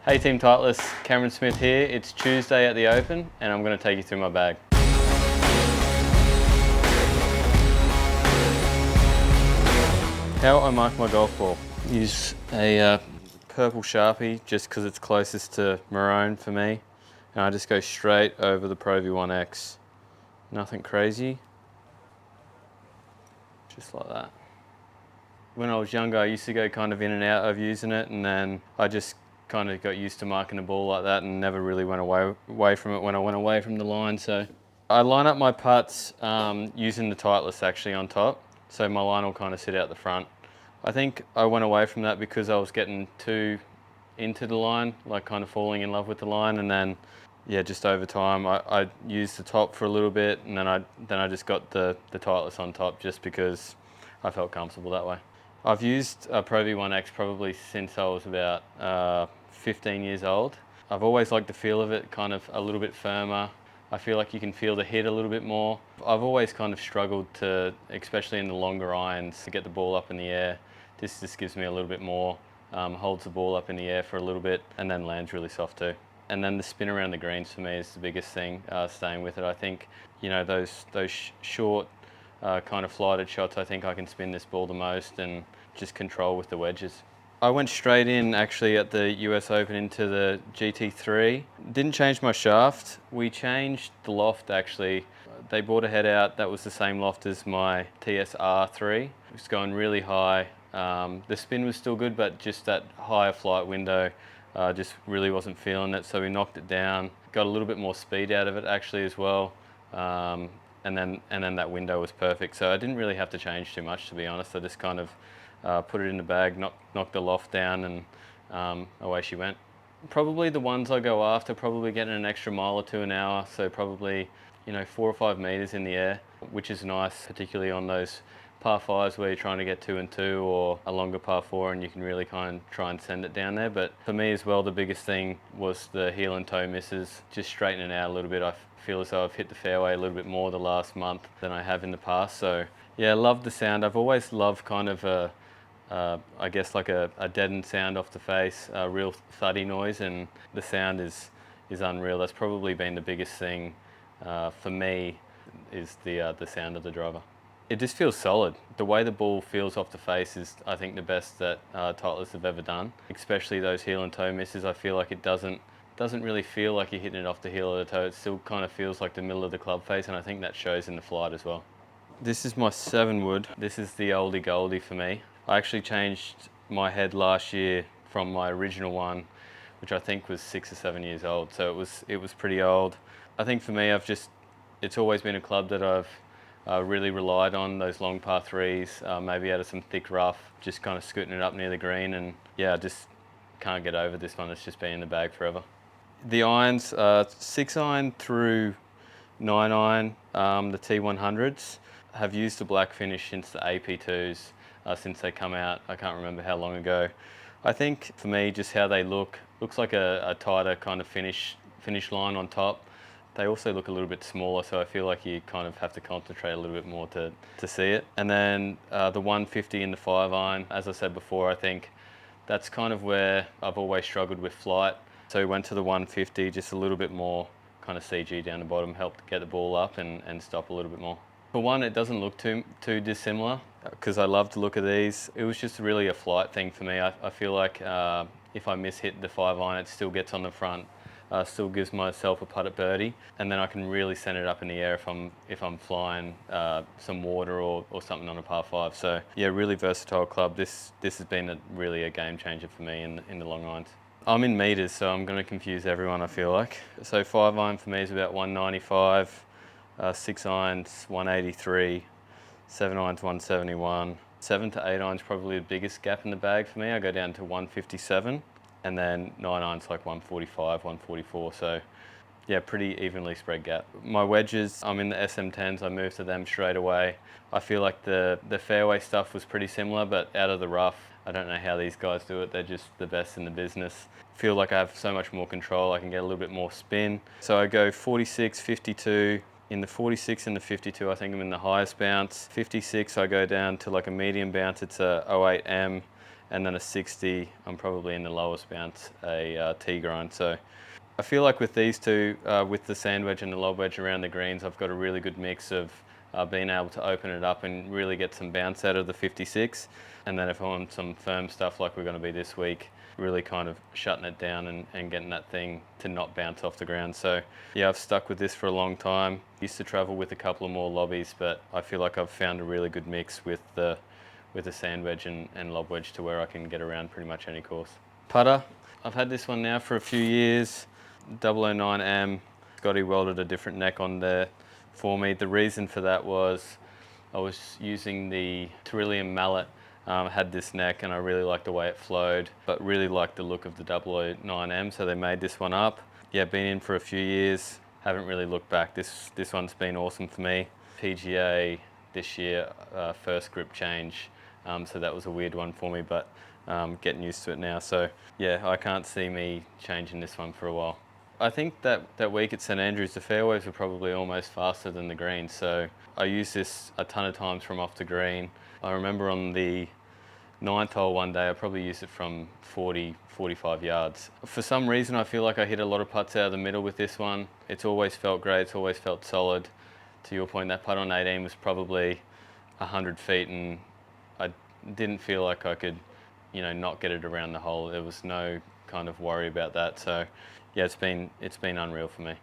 Hey Team Titleist, Cameron Smith here. It's Tuesday at the Open and I'm going to take you through my bag. How I mark my golf ball. Use a purple Sharpie just because it's closest to maroon for me. And I just go straight over the Pro V1x. Nothing crazy. Just like that. When I was younger, I used to go kind of in and out of using it, and then I just kind of got used to marking the ball like that and never really went away from it when I went away from the line. So I line up my putts using the Titleist actually on top, so my line will kind of sit out the front. I think I went away from that because I was getting too into the line, like kind of falling in love with the line, and then yeah, just over time I used the top for a little bit, and then I just got the Titleist on top just because I felt comfortable that way. I've used a Pro V1x probably since I was about 15 years old. I've always liked the feel of it, kind of a little bit firmer. I feel like you can feel the hit a little bit more. I've always kind of struggled to, especially in the longer irons, to get the ball up in the air. This just gives me a little bit more, holds the ball up in the air for a little bit and then lands really soft too. And then the spin around the greens for me is the biggest thing, staying with it. I think, you know, those short, kind of flighted shots, I think I can spin this ball the most and just control with the wedges. I went straight in actually at the US Open into the GT3. Didn't change my shaft. We changed the loft actually. They brought a head out that was the same loft as my TSR3. It was going really high. The spin was still good, but just that higher flight window just really wasn't feeling it. So we knocked it down, got a little bit more speed out of it actually as well. And then that window was perfect. So I didn't really have to change too much, to be honest. I just kind of put it in the bag, knocked the loft down, and away she went. Probably the ones I go after, probably getting an extra mile or two an hour. So probably, you know, 4 or 5 meters in the air, which is nice, particularly on those par 5s where you're trying to get 2 and 2, or a longer par 4 and you can really kind of try and send it down there. But for me as well, the biggest thing was the heel and toe misses, just straightening it out a little bit. I feel as though I've hit the fairway a little bit more the last month than I have in the past. So yeah, love the sound. I've always loved kind of I guess like a deadened sound off the face, a real thuddy noise, and the sound is unreal. That's probably been the biggest thing for me, is the sound of the driver. It just feels solid. The way the ball feels off the face is, I think, the best that Titleist have ever done. Especially those heel and toe misses. I feel like it doesn't really feel like you're hitting it off the heel or the toe. It still kind of feels like the middle of the club face, and I think that shows in the flight as well. This is my 7-wood. This is the oldie goldie for me. I actually changed my head last year from my original one, which I think was 6 or 7 years old. So it was pretty old. I think for me, it's always been a club that I've really relied on, those long par 3s, maybe out of some thick rough, just kind of scooting it up near the green, and yeah, I just can't get over this one. It's just been in the bag forever. The irons, 6-iron through 9-iron, the T100s, have used the black finish since the AP2s, since they come out. I can't remember how long ago. I think for me, just how they looks like a tighter kind of finish line on top. They also look a little bit smaller, so I feel like you kind of have to concentrate a little bit more to see it. And then the 150 in the 5-iron, as I said before, I think that's kind of where I've always struggled with flight. So we went to the 150, just a little bit more kind of CG down the bottom, helped get the ball up and stop a little bit more. For one, it doesn't look too dissimilar, because I love to look at these. It was just really a flight thing for me. I feel like if I miss-hit the 5-iron, it still gets on the front. Still gives myself a putt at birdie, and then I can really send it up in the air if I'm flying some water or something on a par 5. So yeah, really versatile club. This has been really a game changer for me in the long irons. I'm in meters, so I'm going to confuse everyone, I feel like. So 5-iron for me is about 195, 6-irons 183, 7-irons 171. 7 to 8-irons probably the biggest gap in the bag for me. I go down to 157. And then 9-irons like 145, 144, so yeah, pretty evenly spread gap. My wedges, I'm in the SM10s, I moved to them straight away. I feel like the fairway stuff was pretty similar, but out of the rough, I don't know how these guys do it, they're just the best in the business. Feel like I have so much more control, I can get a little bit more spin. So I go 46, 52, in the 46 and the 52, I think I'm in the highest bounce. 56, I go down to like a medium bounce, it's a 08M. and then a 60, I'm probably in the lowest bounce, a T grind. So I feel like with these two, with the sand wedge and the lob wedge around the greens, I've got a really good mix of being able to open it up and really get some bounce out of the 56. And then if I'm on some firm stuff like we're going to be this week, really kind of shutting it down and getting that thing to not bounce off the ground. So yeah, I've stuck with this for a long time. Used to travel with a couple of more lobbies, but I feel like I've found a really good mix with the sand wedge and lob wedge to where I can get around pretty much any course. Putter, I've had this one now for a few years. 009M. Scotty welded a different neck on there for me. The reason for that was I was using the Titleist mallet. Had this neck and I really liked the way it flowed, but really liked the look of the 009M, so they made this one up. Yeah, been in for a few years, haven't really looked back. This one's been awesome for me. PGA this year, first grip change, so that was a weird one for me, but getting used to it now. So yeah, I can't see me changing this one for a while. I think that week at St Andrews, the fairways were probably almost faster than the green, so I used this a ton of times from off the green. I remember on the 9th hole one day, I probably used it from 40, 45 yards. For some reason, I feel like I hit a lot of putts out of the middle with this one. It's always felt great, it's always felt solid. To your point, that putt on 18 was probably 100 feet and I didn't feel like I could, not get it around the hole. There was no kind of worry about that. So yeah, it's been unreal for me.